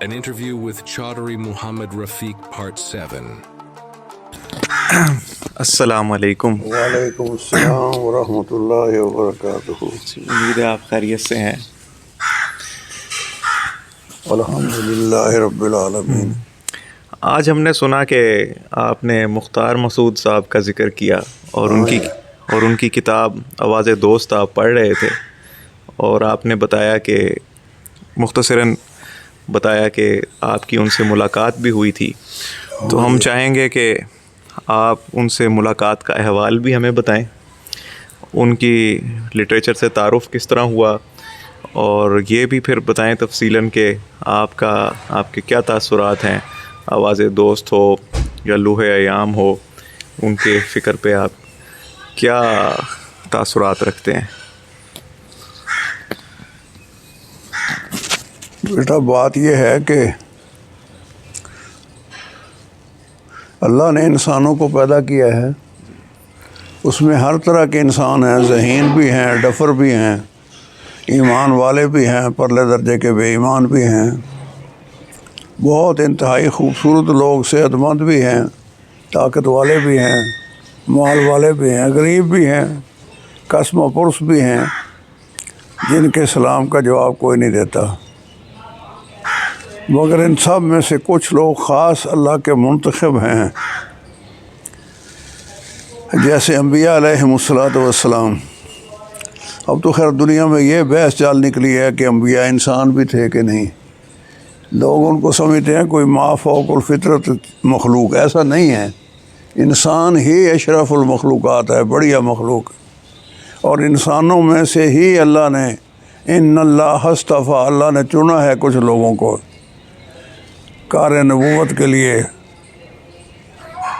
An interview with Chaudhry Muhammad Rafiq, Part 7. السلام علیکم. وعلیکم السلام ورحمۃ اللہ وبرکاتہ. امید ہے آپ خیریت سے ہیں. الحمد للہ رب العالمین. آج ہم نے سنا کہ آپ نے مختار مسعود صاحب کا ذکر کیا اور ان کی کتاب آواز دوست آپ پڑھ رہے تھے، اور آپ نے بتایا کہ مختصراً بتایا کہ آپ کی ان سے ملاقات بھی ہوئی تھی. تو ہم چاہیں گے کہ آپ ان سے ملاقات کا احوال بھی ہمیں بتائیں، ان کی لٹریچر سے تعارف کس طرح ہوا، اور یہ بھی پھر بتائیں تفصیلاً کہ آپ کے کیا تاثرات ہیں. آواز دوست ہو یا لوح ایام ہو، ان کے فکر پہ آپ کیا تاثرات رکھتے ہیں؟ بیٹا بات یہ ہے کہ اللہ نے انسانوں کو پیدا کیا ہے، اس میں ہر طرح کے انسان ہیں، ذہین بھی ہیں، ڈفر بھی ہیں، ایمان والے بھی ہیں، پرلے درجے کے بے ایمان بھی ہیں، بہت انتہائی خوبصورت لوگ، صحت مند بھی ہیں، طاقت والے بھی ہیں، مال والے بھی ہیں، غریب بھی ہیں، قسم و پرس بھی ہیں، جن کے سلام کا جواب کوئی نہیں دیتا. مگر ان سب میں سے کچھ لوگ خاص اللہ کے منتخب ہیں، جیسے انبیاء علیہم السلام. اب تو خیر دنیا میں یہ بحث چال نکلی ہے کہ انبیاء انسان بھی تھے کہ نہیں. لوگ ان کو سمجھتے ہیں کوئی ما فوق الفطرت مخلوق. ایسا نہیں ہے، انسان ہی اشرف المخلوقات ہے، بڑھیا مخلوق. اور انسانوں میں سے ہی اللہ نے ان اللہ اصطفیٰ، اللہ نے چنا ہے کچھ لوگوں کو کار نبوت کے لیے،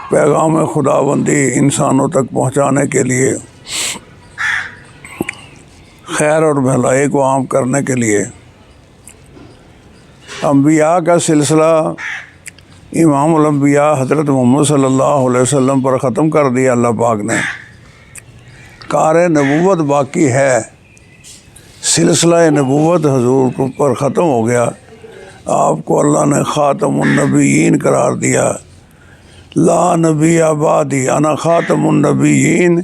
پیغام خداوندی انسانوں تک پہنچانے کے لیے، خیر اور بھلائی کو عام کرنے کے لیے. انبیاء کا سلسلہ امام الانبیاء حضرت محمد صلی اللہ علیہ وسلم پر ختم کر دیا اللہ پاک نے. کار نبوت باقی ہے، سلسلہ نبوت حضور پر ختم ہو گیا. آپ کو اللہ نے خاتم النبیین قرار دیا. لا نبی آبادی، انا خاتم النبیین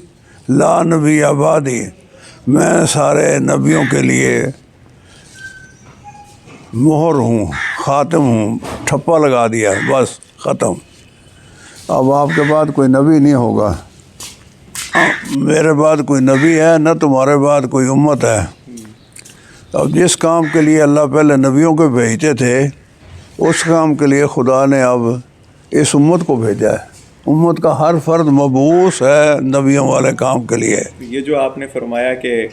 لا نبی آبادی. میں سارے نبیوں کے لیے مہر ہوں، خاتم ہوں، ٹھپا لگا دیا، بس ختم. اب آپ کے بعد کوئی نبی نہیں ہوگا، میرے بعد کوئی نبی ہے نہ تمہارے بعد کوئی امت ہے. اب جس کام کے لیے اللہ پہلے نبیوں کو بھیجتے تھے، اس کام کے لیے خدا نے اب اس امت کو بھیجا ہے. امت کا ہر فرد مبعوث ہے نبیوں والے کام کے لیے. یہ جو آپ نے فرمایا کہ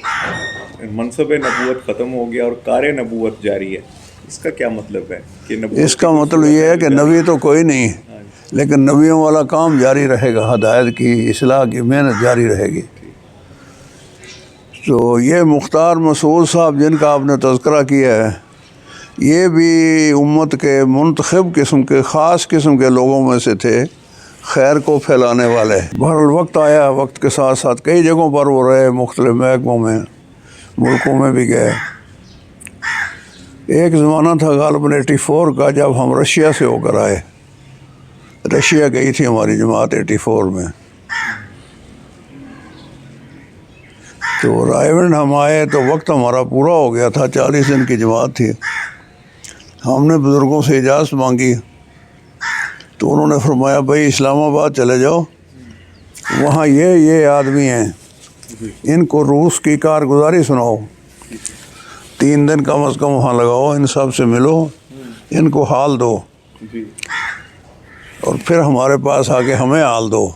منصب نبوت ختم ہو گیا اور کار نبوت جاری ہے، اس کا کیا مطلب ہے؟ کہ اس کا مطلب یہ ہے کہ نبی تو کوئی نہیں، لیکن نبیوں والا کام جاری رہے گا، ہدایت کی، اصلاح کی محنت جاری رہے گی. تو یہ مختار مسعود صاحب جن کا آپ نے تذکرہ کیا ہے، یہ بھی امت کے منتخب قسم کے، خاص قسم کے لوگوں میں سے تھے، خیر کو پھیلانے والے. بہرحال وقت آیا، وقت کے ساتھ ساتھ کئی جگہوں پر وہ رہے، مختلف محکموں میں، ملکوں میں بھی گئے. ایک زمانہ تھا غالباً 84 کا، جب ہم رشیا سے ہو کر آئے. رشیا گئی تھی ہماری جماعت 84 میں. تو رائے ہم آئے تو وقت ہمارا پورا ہو گیا تھا، 40 دن کی جماعت تھی. ہم نے بزرگوں سے اجازت مانگی تو انہوں نے فرمایا بھائی اسلام آباد چلے جاؤ، وہاں یہ آدمی ہیں، ان کو روس کی کارگزاری سناؤ، 3 دن کم از کم وہاں لگاؤ، ان سب سے ملو، ان کو حال دو، اور پھر ہمارے پاس آ کے ہمیں حال دو،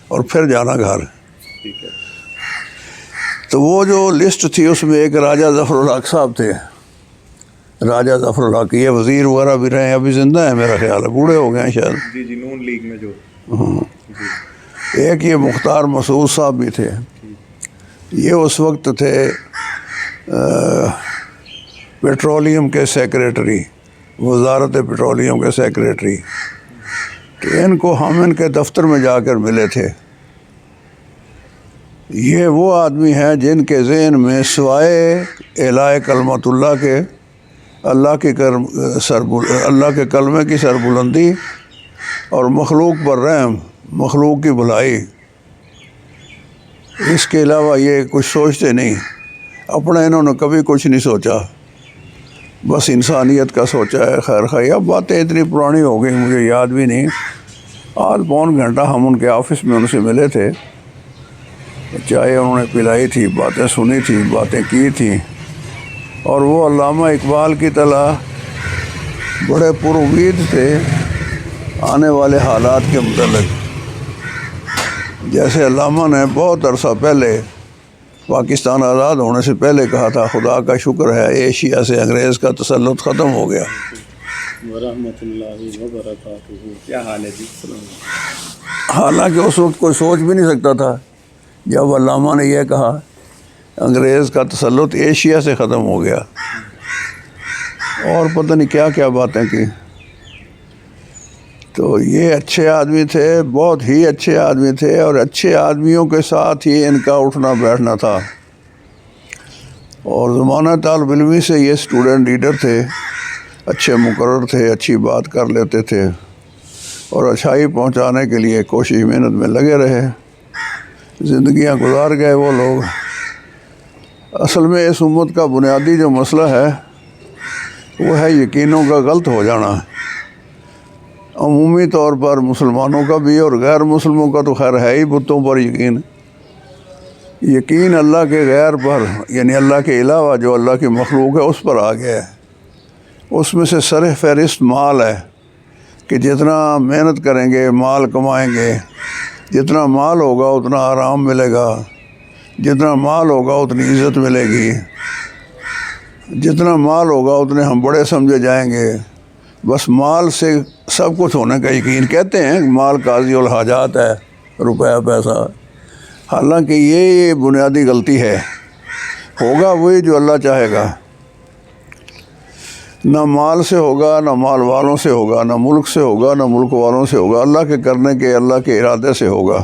اور پھر جانا گھر. تو وہ جو لسٹ تھی اس میں ایک راجہ ظفر الحق صاحب تھے. راجہ ظفر الحق یہ وزیر وغیرہ بھی رہے ہیں، ابھی زندہ ہیں میرا خیال ہے، بوڑھے ہو گئے ہیں شاید. جی نون لیگ میں جو. ایک یہ مختار مسعود صاحب بھی تھے، یہ اس وقت تھے پیٹرولیم کے سیکریٹری، وزارت پیٹرولیم کے سیکریٹری. تو ان کو ہم ان کے دفتر میں جا کر ملے تھے. یہ وہ آدمی ہیں جن کے ذہن میں سوائے اعلاء کلمت اللہ کے اللہ کے اللہ کے کلمے کی سربلندی اور مخلوق پر رحم، مخلوق کی بھلائی، اس کے علاوہ یہ کچھ سوچتے نہیں. اپنا انہوں نے کبھی کچھ نہیں سوچا، بس انسانیت کا سوچا ہے، خیر خواہی. اب باتیں اتنی پرانی ہو گئی مجھے یاد بھی نہیں. آج پون گھنٹہ ہم ان کے آفس میں ان سے ملے تھے، چائے انہوں نے پلائی تھی، باتیں سنی تھی، باتیں کی تھیں. اور وہ علامہ اقبال کی طرح بڑے پر امید تھے آنے والے حالات کے متعلق. جیسے علامہ نے بہت عرصہ پہلے پاکستان آزاد ہونے سے پہلے کہا تھا، خدا کا شکر ہے ایشیا سے انگریز کا تسلط ختم ہو گیا. ورحمۃ اللہ وبرکاتہ. کیا حال ہے جی؟ حالانکہ اس وقت کوئی سوچ بھی نہیں سکتا تھا جب علامہ نے یہ کہا انگریز کا تسلط ایشیا سے ختم ہو گیا. اور پتہ نہیں کیا کیا باتیں کی. تو یہ اچھے آدمی تھے، بہت ہی اچھے آدمی تھے، اور اچھے آدمیوں کے ساتھ ہی ان کا اٹھنا بیٹھنا تھا. اور زمانہ طالب علمی سے یہ اسٹوڈنٹ لیڈر تھے، اچھے مقرر تھے، اچھی بات کر لیتے تھے، اور اچھائی پہنچانے کے لیے کوشش محنت میں لگے رہے. زندگیاں گزار گئے وہ لوگ. اصل میں اس امت کا بنیادی جو مسئلہ ہے وہ ہے یقینوں کا غلط ہو جانا. عمومی طور پر مسلمانوں کا بھی اور غیر مسلموں کا تو خیر ہے ہی بتوں پر یقین. یقین اللہ کے غیر پر، یعنی اللہ کے علاوہ جو اللہ کی مخلوق ہے اس پر آ گیا ہے. اس میں سے سر فہرست مال ہے کہ جتنا محنت کریں گے مال کمائیں گے، جتنا مال ہوگا اتنا آرام ملے گا، جتنا مال ہوگا اتنی عزت ملے گی، جتنا مال ہوگا اتنے ہم بڑے سمجھے جائیں گے. بس مال سے سب کچھ ہونے کا یقین. کہتے ہیں مال قاضی الحاجات ہے، روپیہ پیسہ. حالانکہ یہ بنیادی غلطی ہے. ہوگا وہی جو اللہ چاہے گا. نہ مال سے ہوگا، نہ مال والوں سے ہوگا، نہ ملک سے ہوگا، نہ ملک والوں سے ہوگا. اللہ کے کرنے کے، اللہ کے ارادے سے ہوگا.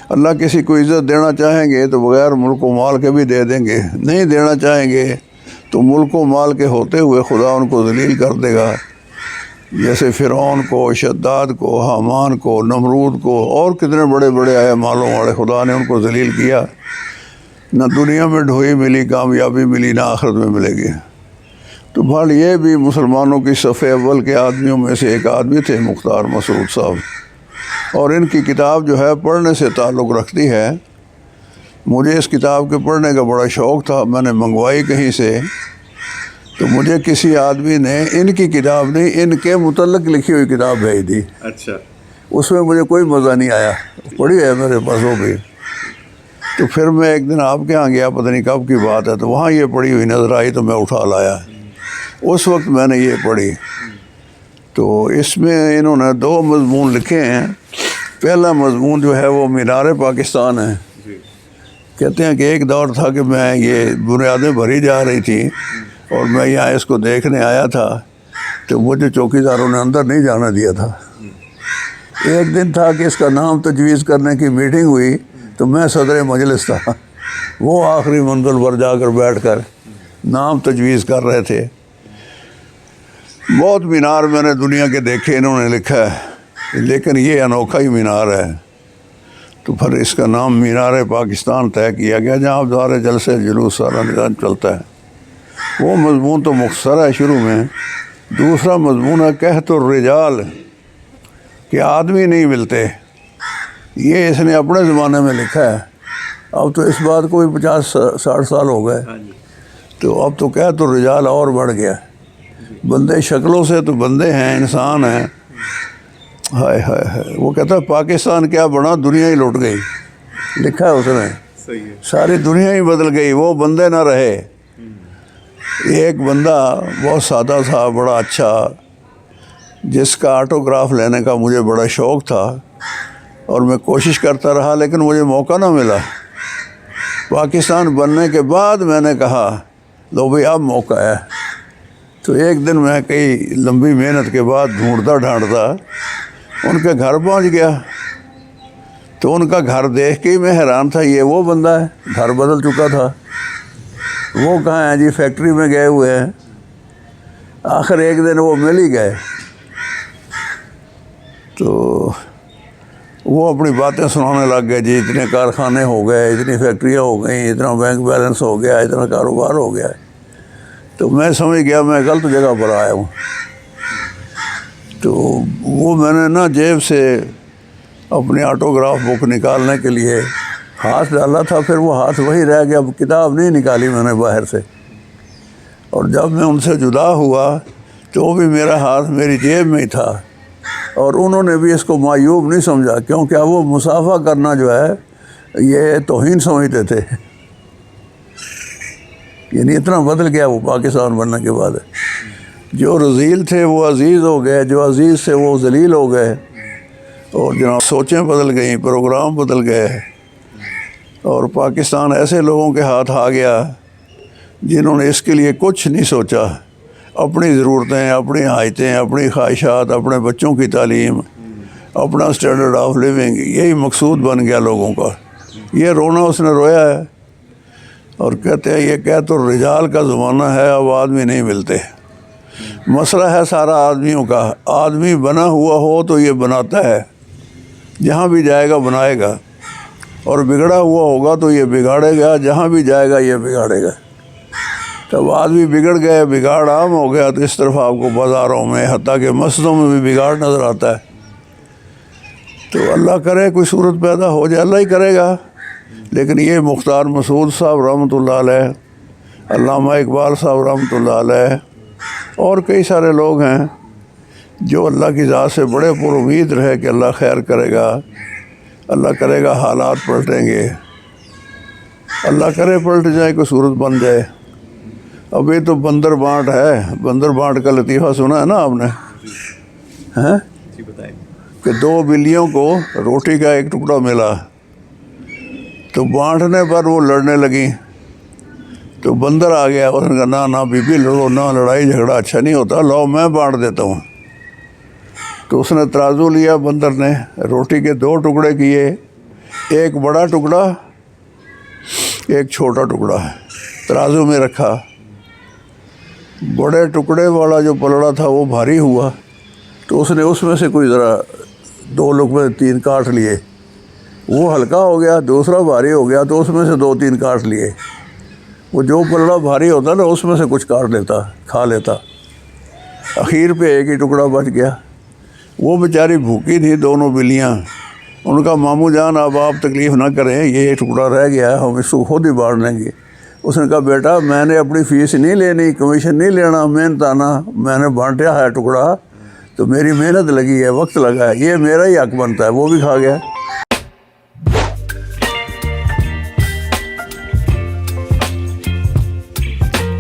اللہ کسی کو عزت دینا چاہیں گے تو بغیر ملک و مال کے بھی دے دیں گے. نہیں دینا چاہیں گے تو ملک و مال کے ہوتے ہوئے خدا ان کو ذلیل کر دے گا. جیسے فرعون کو، شداد کو، حامان کو، نمرود کو، اور کتنے بڑے بڑے آئے مالوں والے، خدا نے ان کو ذلیل کیا. نہ دنیا میں ڈھوئی ملی، کامیابی ملی، نہ آخرت میں ملے گی. تو بھائی یہ بھی مسلمانوں کی صف اول کے آدمیوں میں سے ایک آدمی تھے، مختار مسعود صاحب. اور ان کی کتاب جو ہے پڑھنے سے تعلق رکھتی ہے. مجھے اس کتاب کے پڑھنے کا بڑا شوق تھا. میں نے منگوائی کہیں سے، تو مجھے کسی آدمی نے ان کی کتاب نہیں، ان کے متعلق لکھی ہوئی کتاب بھیج دی. اچھا. اس میں مجھے کوئی مزہ نہیں آیا. پڑھی ہے میرے پاس وہ بھی. تو پھر میں ایک دن آپ کے یہاں گیا، پتہ نہیں کب کی بات ہے، تو وہاں یہ پڑھی ہوئی نظر آئی تو میں اٹھا لایا. اس وقت میں نے یہ پڑھی. تو اس میں انہوں نے 2 مضمون لکھے ہیں. پہلا مضمون جو ہے وہ مینار پاکستان ہے. کہتے ہیں کہ ایک دور تھا کہ میں یہ بنیادیں بھری جا رہی تھی اور میں یہاں اس کو دیکھنے آیا تھا، تو مجھے چوکیداروں نے اندر نہیں جانا دیا تھا. ایک دن تھا کہ اس کا نام تجویز کرنے کی میٹنگ ہوئی، تو میں صدر مجلس تھا. وہ آخری منزل پر جا کر بیٹھ کر نام تجویز کر رہے تھے. بہت مینار میں نے دنیا کے دیکھے، انہوں نے لکھا ہے، لیکن یہ انوکھا ہی مینار ہے. تو پھر اس کا نام مینار پاکستان طے کیا گیا، جہاں دورے جلسے جلوس سارا نظام چلتا ہے. وہ مضمون تو مختصر ہے شروع میں. دوسرا مضمون ہے قحط الرجال، کہ آدمی نہیں ملتے. یہ اس نے اپنے زمانے میں لکھا ہے. اب تو اس بات کو بھی 50-60 سال ہو گئے. تو اب تو قحط الرجال اور بڑھ گیا. بندے شکلوں سے تو بندے ہیں، انسان ہیں. ہائے ہائے ہائے. وہ کہتا ہے پاکستان کیا بنا، دنیا ہی لوٹ گئی. لکھا ہے اس نے. صحیح ہے. ساری دنیا ہی بدل گئی، وہ بندے نہ رہے. ایک بندہ بہت سادہ تھا، بڑا اچھا، جس کا آٹوگراف لینے کا مجھے بڑا شوق تھا، اور میں کوشش کرتا رہا لیکن مجھے موقع نہ ملا. پاکستان بننے کے بعد میں نے کہا لو بھائی اب موقع ہے. تو ایک دن میں کئی لمبی محنت کے بعد ڈھونڈتا ڈھانڈتا ان کے گھر پہنچ گیا. تو ان کا گھر دیکھ کے ہی میں حیران تھا. یہ وہ بندہ ہے، گھر بدل چکا تھا. وہ کہاں ہیں جی؟ فیکٹری میں گئے ہوئے ہیں. آخر ایک دن وہ مل ہی گئے تو وہ اپنی باتیں سنانے لگ گئے، جی اتنے کارخانے ہو گئے، اتنی فیکٹریاں ہو گئیں، اتنا بینک بیلنس ہو گیا، اتنا کاروبار ہو گیا. تو میں سمجھ گیا میں غلط جگہ پر آیا ہوں. تو وہ میں نے نا جیب سے اپنی آٹوگراف بک نکالنے کے لیے ہاتھ ڈالا تھا، پھر وہ ہاتھ وہی رہ گیا، کتاب نہیں نکالی میں نے باہر سے. اور جب میں ان سے جدا ہوا تو وہ بھی میرا ہاتھ میری جیب میں ہی تھا، اور انہوں نے بھی اس کو معیوب نہیں سمجھا، کیونکہ وہ مصافحہ کرنا جو ہے یہ توہین سمجھتے تھے. یعنی اتنا بدل گیا وہ پاکستان بننے کے بعد. جو رذیل تھے وہ عزیز ہو گئے، جو عزیز تھے وہ ذلیل ہو گئے، اور جناب سوچیں بدل گئیں، پروگرام بدل گئے، اور پاکستان ایسے لوگوں کے ہاتھ آ گیا جنہوں نے اس کے لیے کچھ نہیں سوچا. اپنی ضرورتیں، اپنی حاجتیں، اپنی خواہشات، اپنے بچوں کی تعلیم، اپنا اسٹینڈرڈ آف لیونگ، یہی مقصود بن گیا لوگوں کا. یہ رونا اس نے رویا ہے، اور کہتے ہیں یہ کہہ تو رجال کا زمانہ ہے، اب آدمی نہیں ملتے. مسئلہ ہے سارا آدمیوں کا. آدمی بنا ہوا ہو تو یہ بناتا ہے، جہاں بھی جائے گا بنائے گا، اور بگڑا ہوا ہوگا تو یہ بگاڑے گا، جہاں بھی جائے گا یہ بگاڑے گا. جب آدمی بگڑ گئے، بگاڑ عام ہو گیا، تو اس طرف آپ کو بازاروں میں حتیٰ کہ مسجدوں میں بھی بگاڑ نظر آتا ہے. تو اللہ کرے کوئی صورت پیدا ہو جائے، اللہ ہی کرے گا. لیکن یہ مختار مسعود صاحب رحمۃ اللہ علیہ، علامہ اقبال صاحب رحمۃ اللہ علیہ، اور کئی سارے لوگ ہیں جو اللہ کی ذات سے بڑے پر امید رہے کہ اللہ خیر کرے گا، اللہ کرے گا حالات پلٹیں گے، اللہ کرے پلٹ جائے، کوئی صورت بن جائے. اب یہ تو بندر بانٹ ہے. بندر بانٹ کا لطیفہ سنا ہے نا آپ نے؟ ہیں کہ 2 بلیوں کو روٹی کا ایک ٹکڑا ملا، تو بانٹنے پر وہ لڑنے لگیں. تو بندر آ گیا، اس نے کہا نہ بی بی لڑو نہ، لڑائی جھگڑا اچھا نہیں ہوتا، لاؤ میں بانٹ دیتا ہوں. تو اس نے ترازو لیا، بندر نے روٹی کے 2 ٹکڑے کیے، ایک بڑا ٹکڑا ایک چھوٹا ٹکڑا ترازو میں رکھا. بڑے ٹکڑے والا جو پلڑا تھا وہ بھاری ہوا، تو اس نے اس میں سے کوئی ذرا 2 لقمے 3 کاٹ لیے. وہ ہلکا ہو گیا، دوسرا بھاری ہو گیا، تو اس میں سے 2-3 کاٹ لیے. وہ جو پلڑا بھاری ہوتا نا اس میں سے کچھ کاٹ لیتا، کھا لیتا. اخیر پہ ایک ہی ٹکڑا بچ گیا. وہ بیچاری بھوکی تھی دونوں بلیاں. ان کا ماموں جان اب آپ تکلیف نہ کریں، یہ ٹکڑا رہ گیا ہے، ہم اس کو خود ہی بانٹ لیں گے. اس نے کہا بیٹا میں نے اپنی فیس نہیں لینی، کمیشن نہیں لینا، محنت آنا، میں نے بانٹا ہے ٹکڑا تو میری محنت لگی ہے، وقت لگا ہے، یہ میرا ہی حق بنتا ہے. وہ بھی کھا گیا.